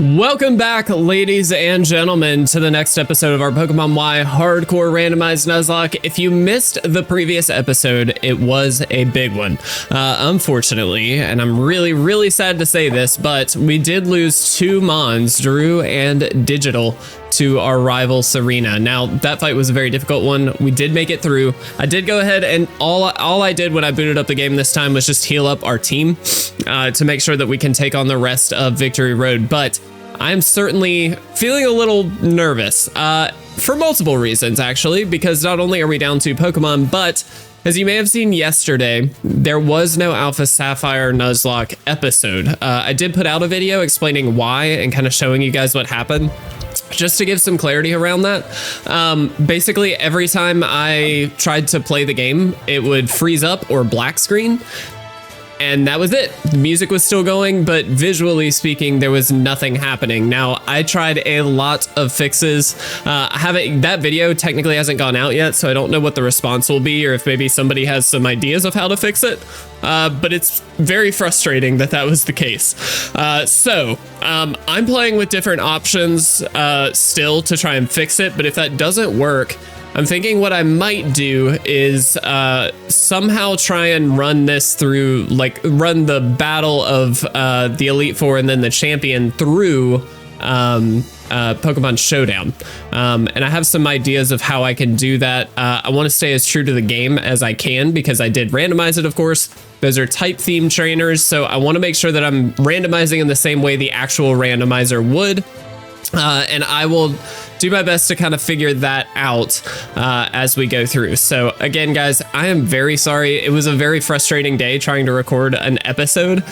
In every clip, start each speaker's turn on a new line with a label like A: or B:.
A: Welcome back, ladies and gentlemen, to the next episode of our Pokemon Y Hardcore Randomized Nuzlocke. If you missed the previous episode, it was a big one, unfortunately, and I'm really sad to say this, but we did lose two Mons, Drew and Digital, to our rival Serena. Now, that fight was a very difficult one. We did make it through. I did go ahead and all I did when I booted up the game this time was just heal up our team to make sure that we can take on the rest of Victory Road, but I'm certainly feeling a little nervous for multiple reasons, actually, because not only are we down 2 Pokemon, but as you may have seen yesterday, there was no Alpha Sapphire Nuzlocke episode. I did put out a video explaining why and kind of showing you guys what happened, just to give some clarity around that. Basically, every time I tried to play the game, it would freeze up or black screen. And that was it. The music was still going, but visually speaking, there was nothing happening. Now, I tried a lot of fixes. That video technically hasn't gone out yet, so I don't know what the response will be, or if maybe somebody has some ideas of how to fix it. But it's very frustrating that that was the case. I'm playing with different options still to try and fix it, but if that doesn't work, I'm thinking what I might do is somehow try and run this through, like run the battle of the Elite Four and then the champion through Pokemon Showdown. And I have some ideas of how I can do that. I want to stay as true to the game as I can because I did randomize it, of course. Those are type theme trainers, so I want to make sure that I'm randomizing in the same way the actual randomizer would. And I will do my best to kind of figure that out as we go through. So again, guys, I am very sorry. It was a very frustrating day trying to record an episode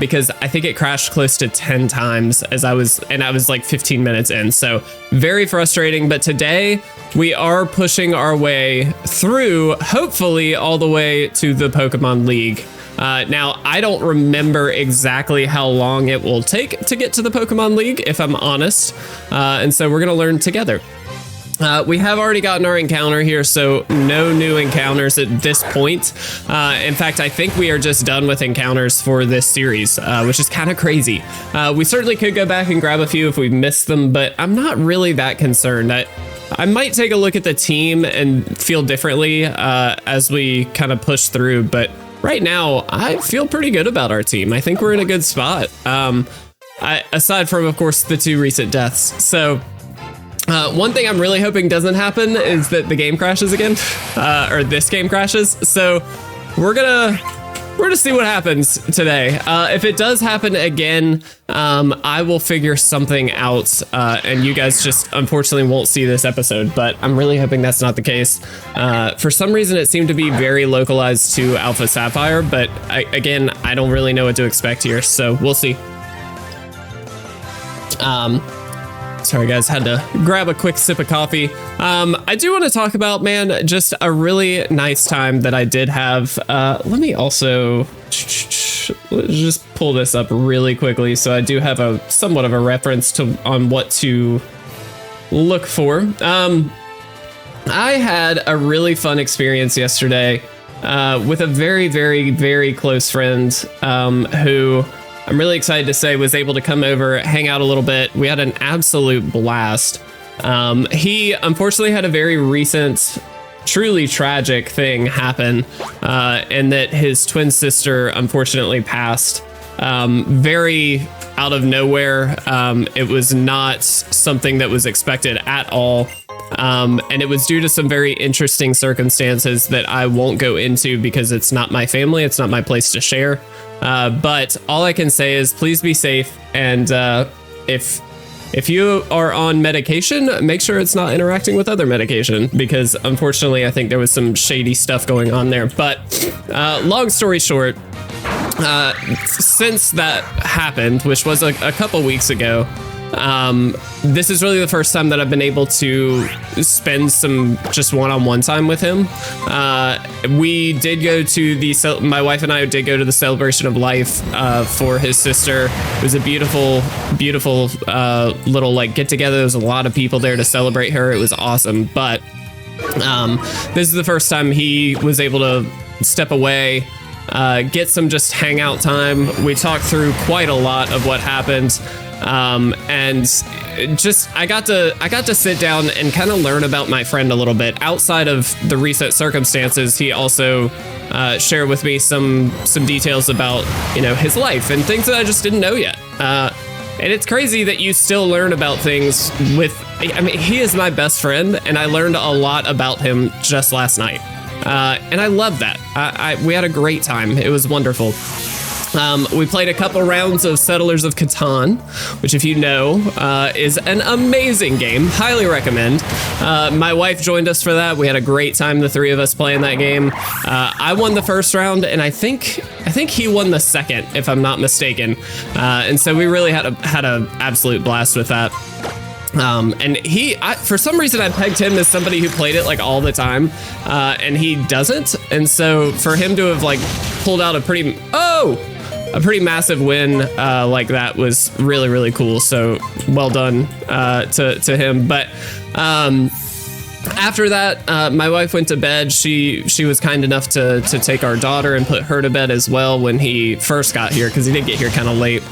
A: because I think it crashed close to 10 times I was like 15 minutes in. So very frustrating. But today we are pushing our way through, hopefully all the way to the Pokemon League. Now, I don't remember exactly how long it will take to get to the Pokemon League, if I'm honest, and so we're going to learn together. We have already gotten our encounter here, so no new encounters at this point. In fact, I think we are just done with encounters for this series, which is kind of crazy. We certainly could go back and grab a few if we missed them, but I'm not really that concerned. I might take a look at the team and feel differently as we kind of push through, but right now, I feel pretty good about our team. I think we're in a good spot. Aside from, of course, the 2 recent deaths. So one thing I'm really hoping doesn't happen is that the game crashes again, or this game crashes. So we're gonna see what happens today. If it does happen again, I will figure something out, and you guys just unfortunately won't see this episode, but I'm really hoping that's not the case. For some reason, it seemed to be very localized to Alpha Sapphire, but again, I don't really know what to expect here, so we'll see. Sorry guys, had to grab a quick sip of coffee. I do want to talk about, man, just a really nice time that I did have. Let me also just pull this up really quickly so I do have a somewhat of a reference on what to look for. I had a really fun experience yesterday with a very close friend who I'm really excited to say was able to come over, hang out a little bit. We had an absolute blast. He unfortunately had a very recent, truly tragic thing happen, and that his twin sister unfortunately passed very out of nowhere. It was not something that was expected at all. And it was due to some very interesting circumstances that I won't go into because it's not my family. It's not my place to share. But all I can say is please be safe. And if you are on medication, make sure it's not interacting with other medication, because unfortunately, I think there was some shady stuff going on there. But long story short, since that happened, which was a couple weeks ago, this is really the first time that I've been able to spend some just one-on-one time with him. We did go to my wife and I did go to the celebration of life for his sister. It was a beautiful little like get together. There was a lot of people there to celebrate her. It was awesome. But this is the first time he was able to step away, get some just hangout time. We talked through quite a lot of what happened. And just I got to sit down and kind of learn about my friend a little bit outside of the recent circumstances. He also shared with me some details about, you know, his life and things that I just didn't know yet. And it's crazy that you still learn about things with, I mean, he is my best friend, and I learned a lot about him just last night. And I love that. We had a great time. It was wonderful. We played a couple rounds of Settlers of Catan, which, if you know, is an amazing game. Highly recommend. My wife joined us for that. We had a great time, the three of us playing that game. I won the first round, and I think he won the second, if I'm not mistaken. And so we really had a absolute blast with that. And for some reason, I pegged him as somebody who played it like all the time, and he doesn't. And so for him to have like pulled out a pretty massive win like that was really, really cool. So well done to him. But after that, my wife went to bed. She was kind enough to take our daughter and put her to bed as well when he first got here, because he did get here kind of late.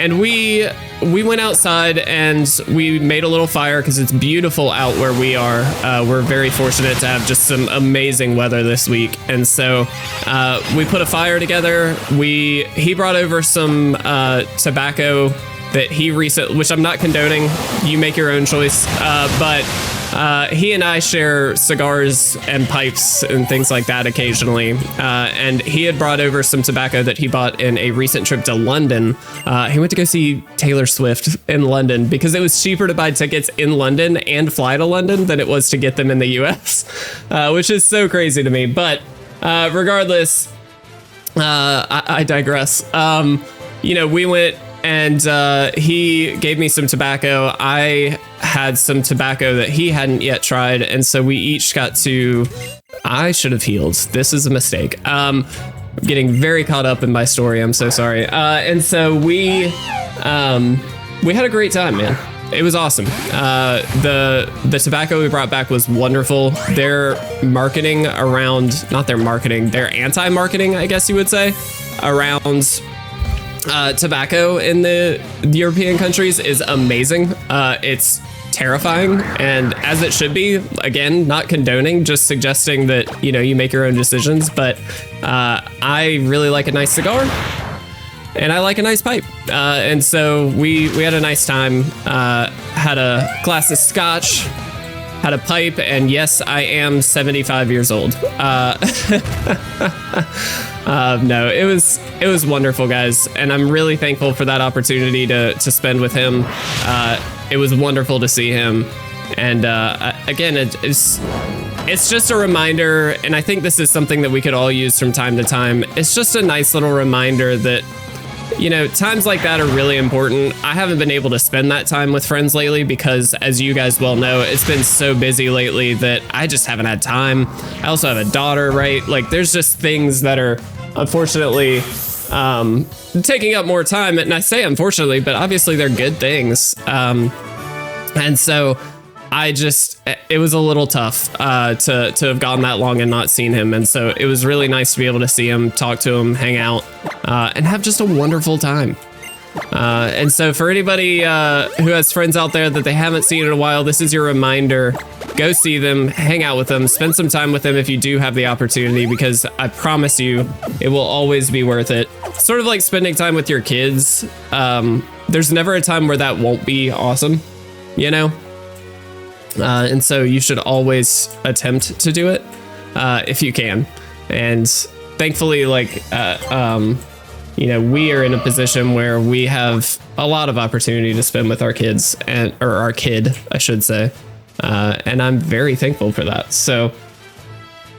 A: And we went outside and we made a little fire because it's beautiful out where we are. We're very fortunate to have just some amazing weather this week. And so we put a fire together. He brought over some tobacco that he which I'm not condoning. You make your own choice. But he and I share cigars and pipes and things like that occasionally. And he had brought over some tobacco that he bought in a recent trip to London. He went to go see Taylor Swift in London because it was cheaper to buy tickets in London and fly to London than it was to get them in the US, which is so crazy to me. But regardless, I digress. You know, we went and he gave me some tobacco. I had some tobacco that he hadn't yet tried, and so we each got to... I should have healed. This is a mistake. I'm getting very caught up in my story. I'm so sorry. And so we had a great time, man. It was awesome. The tobacco we brought back was wonderful. Their marketing around... Not their marketing, their anti-marketing, I guess you would say, around... tobacco in the European countries is amazing. It's terrifying, and as it should be. Again, not condoning, just suggesting that, you know, you make your own decisions. But I really like a nice cigar, and I like a nice pipe, and so we had a nice time. Had a glass of scotch, had a pipe, and yes, I am 75 years old. No, it was wonderful, guys, and I'm really thankful for that opportunity to spend with him. It was wonderful to see him, and again, it's just a reminder, and I think this is something that we could all use from time to time. It's just a nice little reminder that, you know, times like that are really important. I haven't been able to spend that time with friends lately because, as you guys well know, it's been so busy lately that I just haven't had time. I also have a daughter, right? Like, there's just things that are unfortunately taking up more time. And I say unfortunately, but obviously they're good things. And so it was a little tough to have gone that long and not seen him. And so it was really nice to be able to see him, talk to him, hang out, and have just a wonderful time. And so for anybody who has friends out there that they haven't seen in a while, this is your reminder. Go see them, hang out with them, spend some time with them if you do have the opportunity, because I promise you it will always be worth it. Sort of like spending time with your kids. There's never a time where that won't be awesome, you know? And so you should always attempt to do it if you can. And thankfully, like, you know, we are in a position where we have a lot of opportunity to spend with our kids, or our kid, I should say. And I'm very thankful for that. So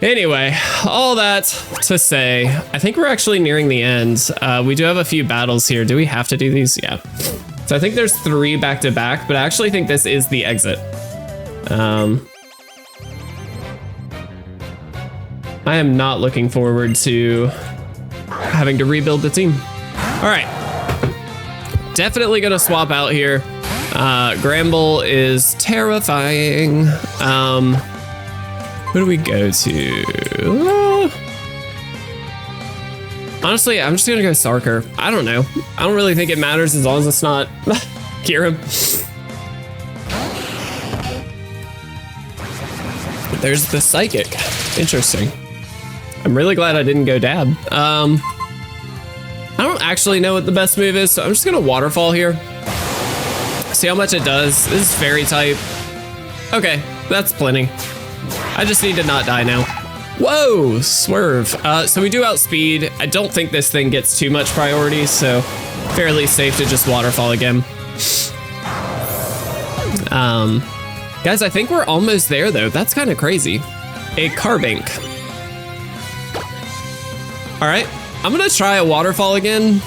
A: anyway, all that to say, I think we're actually nearing the end. We do have a few battles here. Do we have to do these? Yeah. So I think there's 3 back to back, but I actually think this is the exit. I am not looking forward to having to rebuild the team. All right, definitely gonna swap out here. Gramble is terrifying. Who do we go to? Honestly, I'm just gonna go Sarker. I don't know. I don't really think it matters as long as it's not Kira. There's the Psychic. Interesting. I'm really glad I didn't go Dab. I don't actually know what the best move is, so I'm just gonna Waterfall here. See how much it does. This is Fairy type. Okay, that's plenty. I just need to not die now. Whoa, Swerve. So we do outspeed. I don't think this thing gets too much priority, so fairly safe to just Waterfall again. Guys, I think we're almost there though. That's kind of crazy. A Carbink. All right, I'm gonna try a Waterfall again.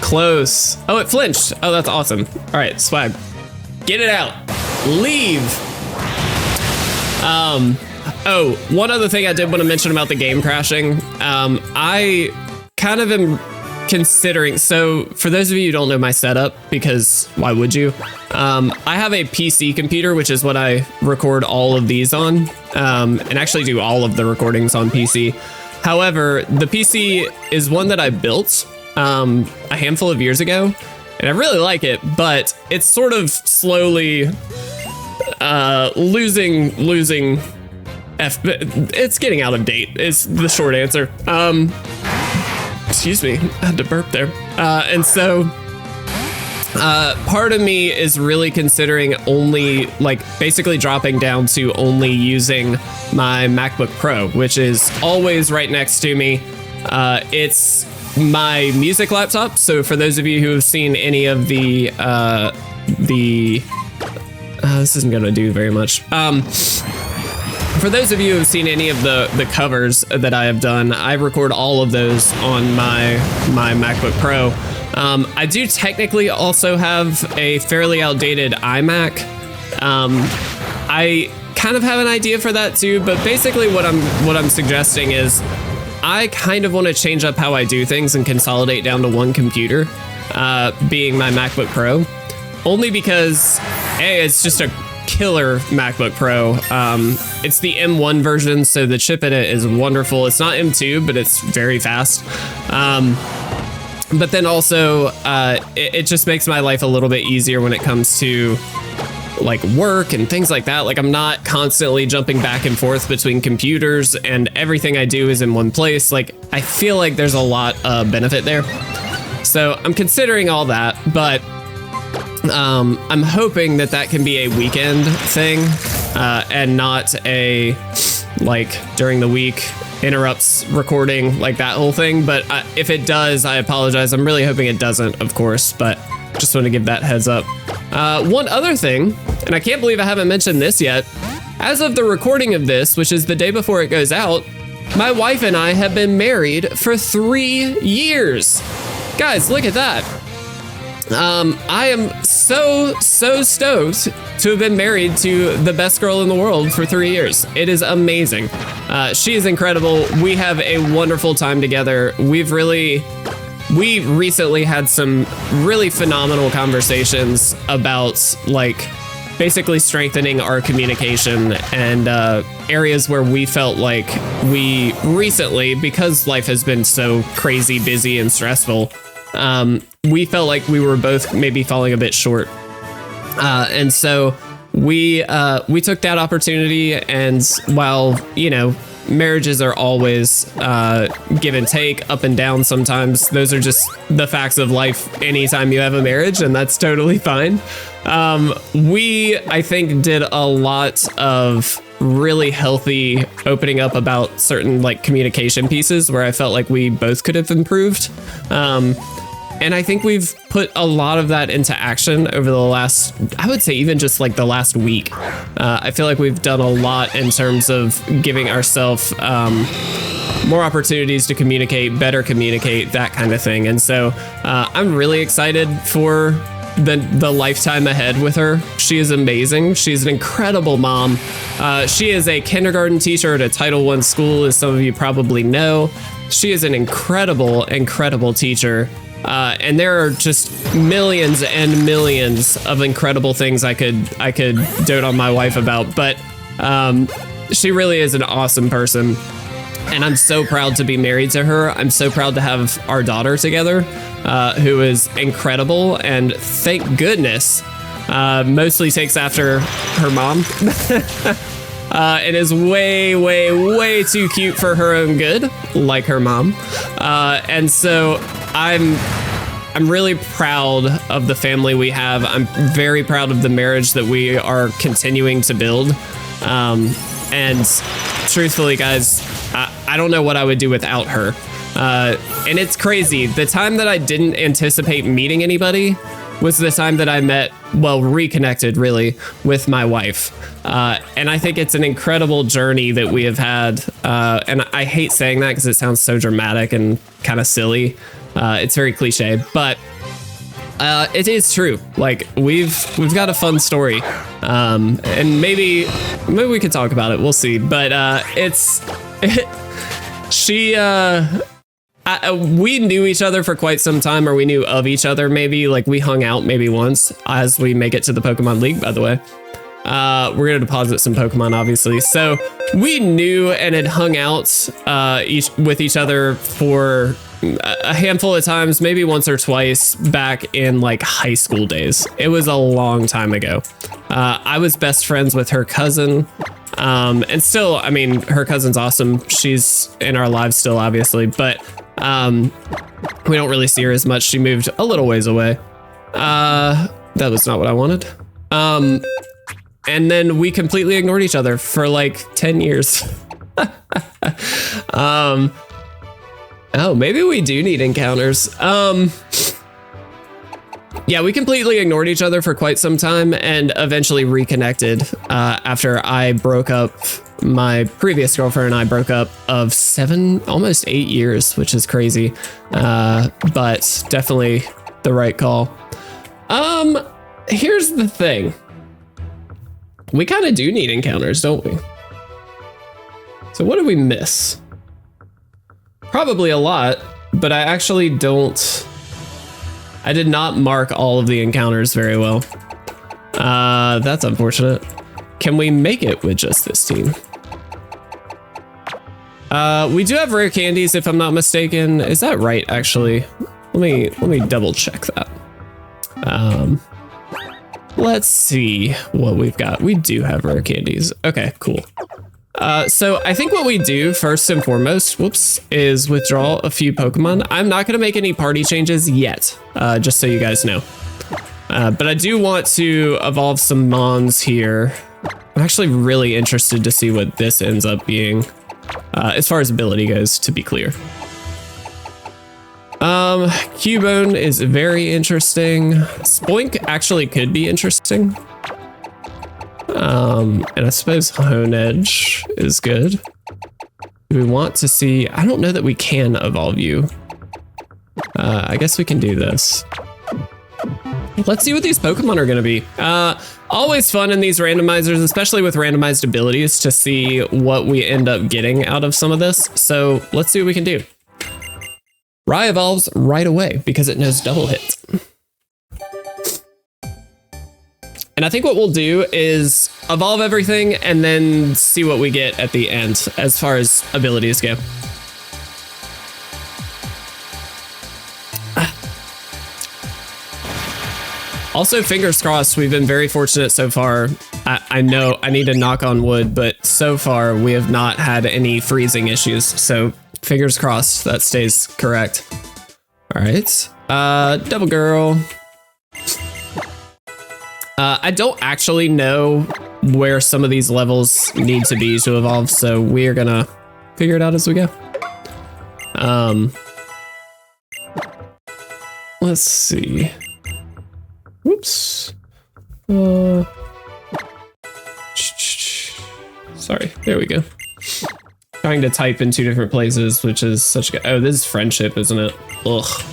A: Close. Oh, it flinched. Oh, that's awesome. All right, swag. Get it out. Leave. Oh, one other thing I did want to mention about the game crashing. I kind of am considering, so for those of you who don't know my setup, because why would you? I have a PC computer, which is what I record all of these on, and actually do all of the recordings on PC. However, the PC is one that I built a handful of years ago, and I really like it, but it's sort of slowly losing it's getting out of date is the short answer. Excuse me, I had to burp there. And so part of me is really considering only, like, basically dropping down to only using my MacBook Pro, which is always right next to me. It's my music laptop. So for those of you who have seen any of this isn't gonna do very much. For those of you who have seen any of the covers that I have done, I record all of those on my MacBook Pro. I do technically also have a fairly outdated iMac. I kind of have an idea for that too, but basically what I'm suggesting is I kind of want to change up how I do things and consolidate down to one computer, being my MacBook Pro, only because A, it's just a killer MacBook Pro. It's the M1 version, so the chip in it is wonderful. It's not M2, but it's very fast. But then also, it just makes my life a little bit easier when it comes to like work and things like that. Like, I'm not constantly jumping back and forth between computers, and everything I do is in one place. Like, I feel like there's a lot of benefit there. So I'm considering all that, but I'm hoping that can be a weekend thing, and not a, like, during the week interrupts recording, like that whole thing. But if it does, I apologize. I'm really hoping it doesn't, of course, but just want to give that heads up. One other thing, and I can't believe I haven't mentioned this yet. As of the recording of this, which is the day before it goes out, my wife and I have been married for 3 years. Guys, look at that. I am so stoked to have been married to the best girl in the world for 3 years. It is amazing. She is incredible. We have a wonderful time together. We recently had some really phenomenal conversations about, like, basically strengthening our communication and areas where we felt like we recently, because life has been so crazy, busy, and stressful, we felt like we were both maybe falling a bit short. And so we took that opportunity, and while, you know, marriages are always give and take, up and down sometimes, those are just the facts of life anytime you have a marriage, and that's totally fine. We, I think, did a lot of really healthy opening up about certain, like, communication pieces where I felt like we both could have improved. And I think we've put a lot of that into action over the last, I would say even just like the last week. I feel like we've done a lot in terms of giving ourselves more opportunities to communicate, better communicate, that kind of thing. And so I'm really excited for the lifetime ahead with her. She is amazing. She's an incredible mom. She is a kindergarten teacher at a Title I school, as some of you probably know. She is an incredible teacher. And there are just millions and millions of incredible things I could dote on my wife about. But she really is an awesome person. And I'm so proud to be married to her. I'm so proud to have our daughter together, who is incredible. And thank goodness, mostly takes after her mom. And is way, way, way too cute for her own good, like her mom. And so I'm really proud of the family we have. I'm very proud of the marriage that we are continuing to build. And truthfully, guys, I don't know what I would do without her. And it's crazy. The time that I didn't anticipate meeting anybody was the time that I met, well, reconnected really with my wife. And I think it's an incredible journey that we have had. And I hate saying that because it sounds so dramatic and kind of silly. It's very cliche, but it is true. Like we've got a fun story. And maybe we could talk about it. We'll see. But we knew each other for quite some time, or we knew of each other maybe. Like we hung out maybe once as we make it to the Pokemon League, by the way. We're going to deposit some Pokemon, obviously. So we knew and had hung out with each other for a handful of times, maybe once or twice back in like high school days. It was a long time ago. I was best friends with her cousin. And still, I mean, her cousin's awesome. She's in our lives still, obviously, but we don't really see her as much. She moved a little ways away. That was not what I wanted. And then we completely ignored each other for like 10 years. Oh, maybe we do need encounters. Yeah, we completely ignored each other for quite some time and eventually reconnected after I broke up. My previous girlfriend and I broke up of 7, almost 8 years, which is crazy, but definitely the right call. Here's the thing. We kind of do need encounters, don't we? So what did we miss? Probably a lot, but I actually don't... I did not mark all of the encounters very well. That's unfortunate. Can we make it with just this team? We do have rare candies, if I'm not mistaken. Is that right, actually? Let me double check that. Let's see what we've got. We do have rare candies. Okay, cool. So I think what we do first and foremost, is withdraw a few Pokemon. I'm not going to make any party changes yet, just so you guys know. But I do want to evolve some Mons here. I'm actually really interested to see what this ends up being, as far as ability goes, to be clear. Cubone is very interesting. Spoink actually could be interesting. And I suppose Hone Edge is good. Do we want to see... I don't know that we can evolve you. I guess we can do this. Let's see what these Pokemon are going to be. Always fun in these randomizers, especially with randomized abilities, to see what we end up getting out of some of this. So let's see what we can do. Rye evolves right away because it knows double hits. And I think what we'll do is evolve everything and then see what we get at the end as far as abilities go. Also, fingers crossed, we've been very fortunate so far. I know I need to knock on wood, but so far we have not had any freezing issues. So fingers crossed that stays correct. All right, Devil Girl. I don't actually know where some of these levels need to be to evolve, so we're gonna figure it out as we go. Let's see. Whoops. Sorry, there we go. Trying to type in 2 different places, which is such a... Oh, this is friendship, isn't it? Ugh.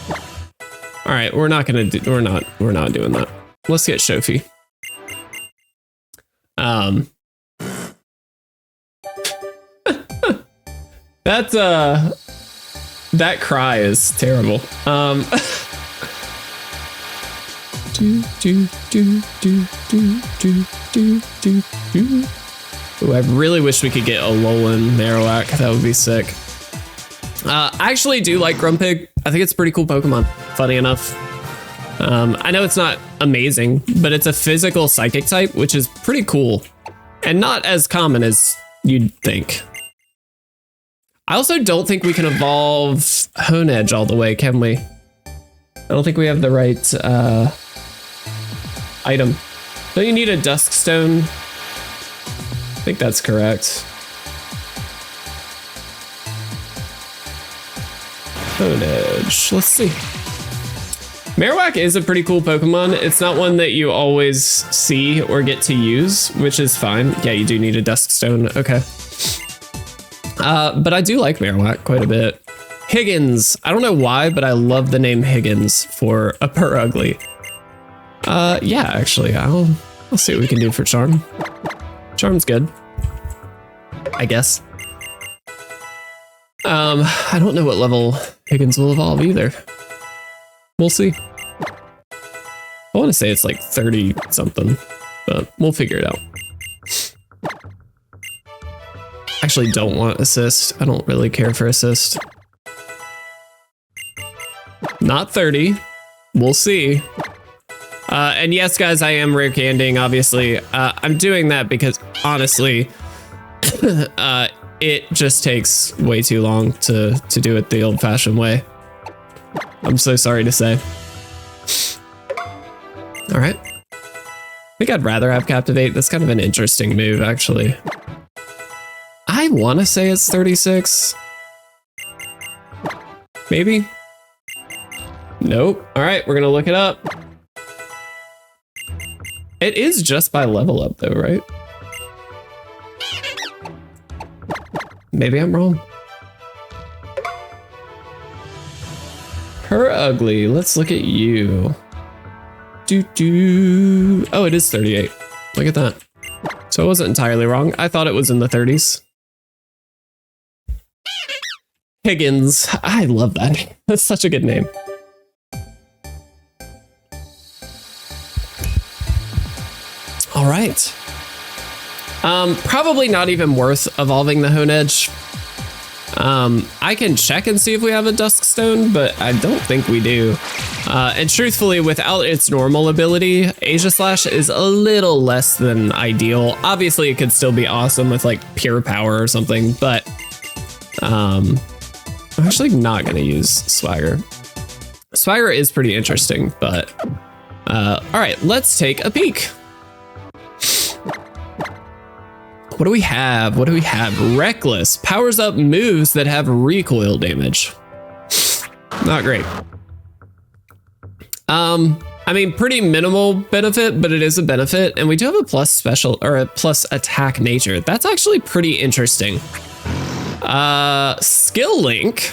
A: All right, we're not gonna do... We're not doing that. Let's get Shofi. That cry is terrible. Ooh, I really wish we could get a Alolan Marowak. That would be sick. I actually do like Grumpig. I think it's a pretty cool Pokemon, funny enough. I know it's not amazing, but it's a physical psychic type, which is pretty cool and not as common as you'd think. I also don't think we can evolve Honedge all the way, can we? I don't think we have the right item. Don't you need a Duskstone? I think that's correct. Honedge, let's see. Marowak is a pretty cool Pokemon. It's not one that you always see or get to use, which is fine. Yeah, you do need a Duskstone, okay. But I do like Marowak quite a bit. Higgins, I don't know why, but I love the name Higgins for a Purugly. Yeah, actually, I'll see what we can do for Charm. Charm's good, I guess. I don't know what level Higgins will evolve either. We'll see. I want to say it's like 30 something, but we'll figure it out. Actually don't want assist. I don't really care for assist. Not 30. We'll see. And yes, guys, I am rare candying, obviously. I'm doing that because honestly, it just takes way too long to do it the old-fashioned way. I'm so sorry to say. All right. I think I'd rather have Captivate. That's kind of an interesting move, actually. I want to say it's 36. Maybe? Nope. All right, we're going to look it up. It is just by level up, though, right? Maybe I'm wrong. Purugly, let's look at you. Oh, it is 38. Look at that. So I wasn't entirely wrong. I thought it was in the 30s. Higgins, I love that. That's such a good name. All right. Probably not even worth evolving the Honedge. I can check and see if we have a Duskstone, but I don't think we do. And truthfully, without its normal ability, Asia Slash is a little less than ideal. Obviously, it could still be awesome with like pure power or something, but I'm actually not going to use Swagger. Swagger is pretty interesting, but all right, let's take a peek. What do we have? What do we have? Reckless powers up moves that have recoil damage. Not great. I mean, pretty minimal benefit, but it is a benefit. And we do have a plus special or a plus attack nature. That's actually pretty interesting. Skill link.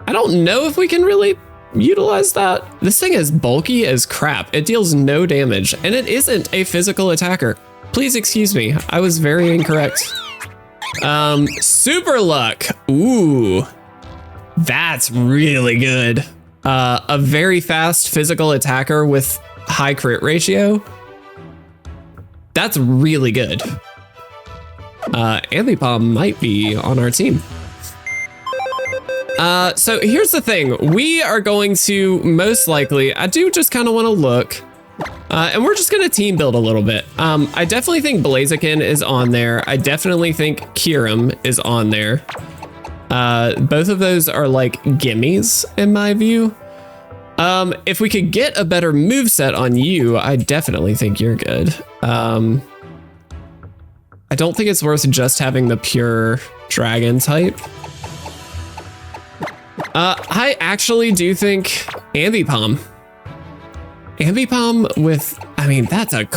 A: I don't know if we can really utilize that. This thing is bulky as crap. It deals no damage and it isn't a physical attacker. Please excuse me, I was very incorrect. Super luck. Ooh, that's really good. A very fast physical attacker with high crit ratio. That's really good. Ambipom might be on our team. So here's the thing. We are going to most likely, I do just kind of want to look. And we're just going to team build a little bit. I definitely think Blaziken is on there. I definitely think Kyurem is on there. Both of those are like gimmies in my view. If we could get a better moveset on you, I definitely think you're good. I don't think it's worth just having the pure dragon type. I actually do think Ambipom. Ambipom with, I mean, that's a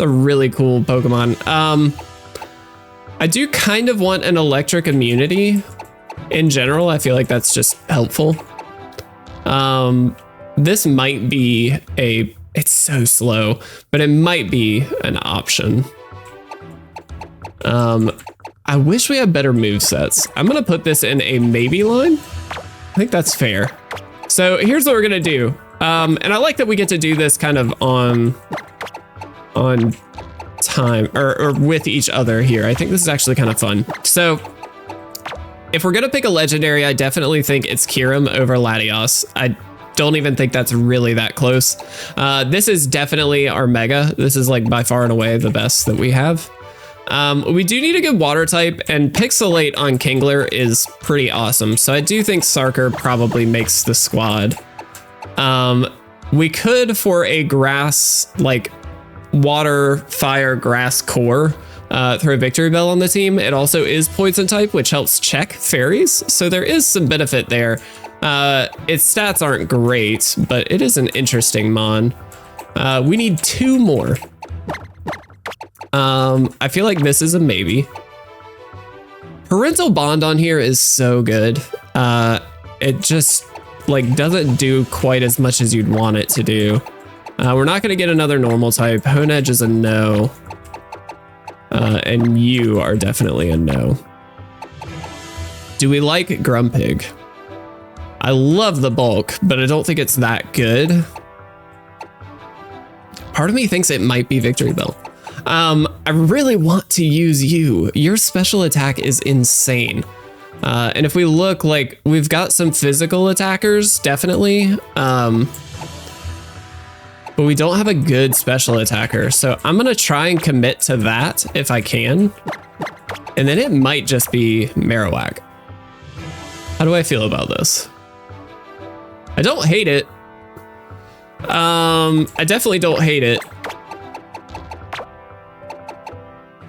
A: really cool Pokemon. I do kind of want an electric immunity in general. I feel like that's just helpful. This might be it's so slow, but it might be an option. I wish we had better movesets. I'm gonna put this in a maybe line. I think that's fair. So here's what we're gonna time or with each other here. I think this is actually kind of fun. So if we're gonna pick a legendary, I definitely think it's Kyurem over Latios. I don't even think that's really that close. This is definitely our mega. This is like by far and away the best that we have. We do need a good water type, and Pixelate on Kingler is pretty awesome. So I do think Sarker probably makes the squad. We could, for a grass, like water, fire, grass core, throw Victory Bell on the team. It also is poison type, which helps check fairies. So there is some benefit there. Its stats aren't great, but it is an interesting mon. We need 2 more. I feel like this is a maybe. Parental Bond on here is so good. It just like doesn't do quite as much as you'd want it to do. We're not going to get another normal type. Honedge is a no. And you are definitely a no. Do we like Grumpig? I love the bulk, but I don't think it's that good. Part of me thinks it might be Victory Bell. I really want to use you. Your special attack is insane. And if we look, like, we've got some physical attackers, definitely. But we don't have a good special attacker. So I'm going to try and commit to that if I can. And then it might just be Marowak. How do I feel about this? I don't hate it. I definitely don't hate it.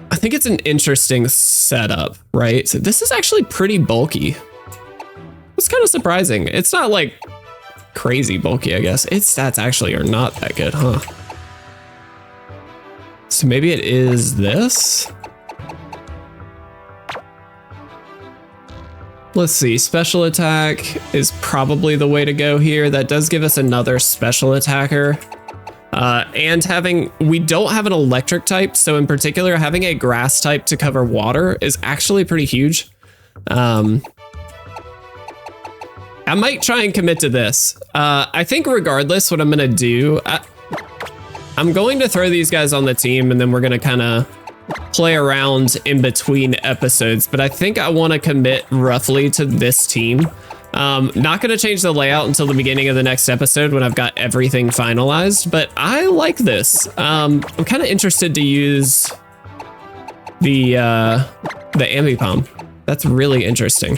A: I think it's an interesting setup, right? So this is actually pretty bulky. It's kind of surprising. It's not like crazy bulky, I guess. Its stats actually are not that good, huh? So maybe it is this? Let's see, special attack is probably the way to go here. That does give us another special attacker. And we don't have an electric type, so in particular, having a grass type to cover water is actually pretty huge. I might try and commit to this. I think regardless, what I'm gonna do, I'm going to throw these guys on the team, and then we're gonna kind of play around in between episodes, but I think I want to commit roughly to this team. Not going to change the layout until the beginning of the next episode when I've got everything finalized, but I like this. I'm kind of interested to use the Ambipom. That's really interesting.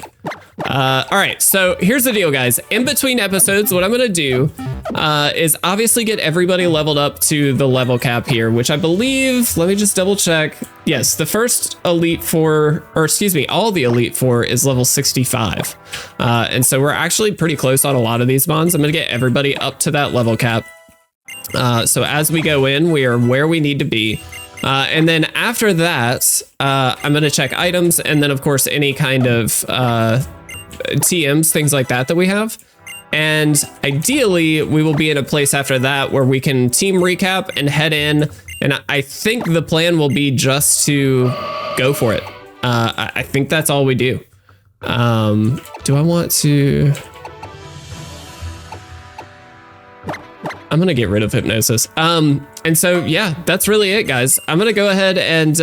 A: All right, so here's the deal, guys. In between episodes, what I'm going to do is obviously get everybody leveled up to the level cap here, which I believe, let me just double check. Yes, the first Elite Four, or excuse me, all the Elite Four is level 65. And so we're actually pretty close on a lot of these mons. I'm going to get everybody up to that level cap. So as we go in, we are where we need to be. And then after that, I'm going to check items, and then of course any kind of TMs, things like that we have. And ideally, we will be in a place after that where we can team recap and head in. And I think the plan will be just to go for it. I think that's all we do. Do I want to... I'm going to get rid of hypnosis. And so, yeah, that's really it, guys. I'm going to go ahead and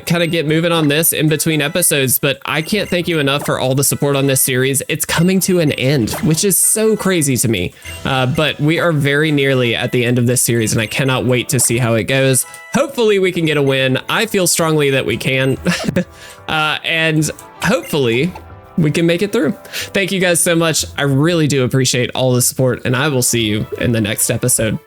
A: kind of get moving on this in between episodes, but I can't thank you enough for all the support on this series. It's coming to an end, which is so crazy to me. But we are very nearly at the end of this series, and I cannot wait to see how it goes. Hopefully we can get a win. I feel strongly that we can. And hopefully we can make it through. Thank you guys so much. I really do appreciate all the support, and I will see you in the next episode.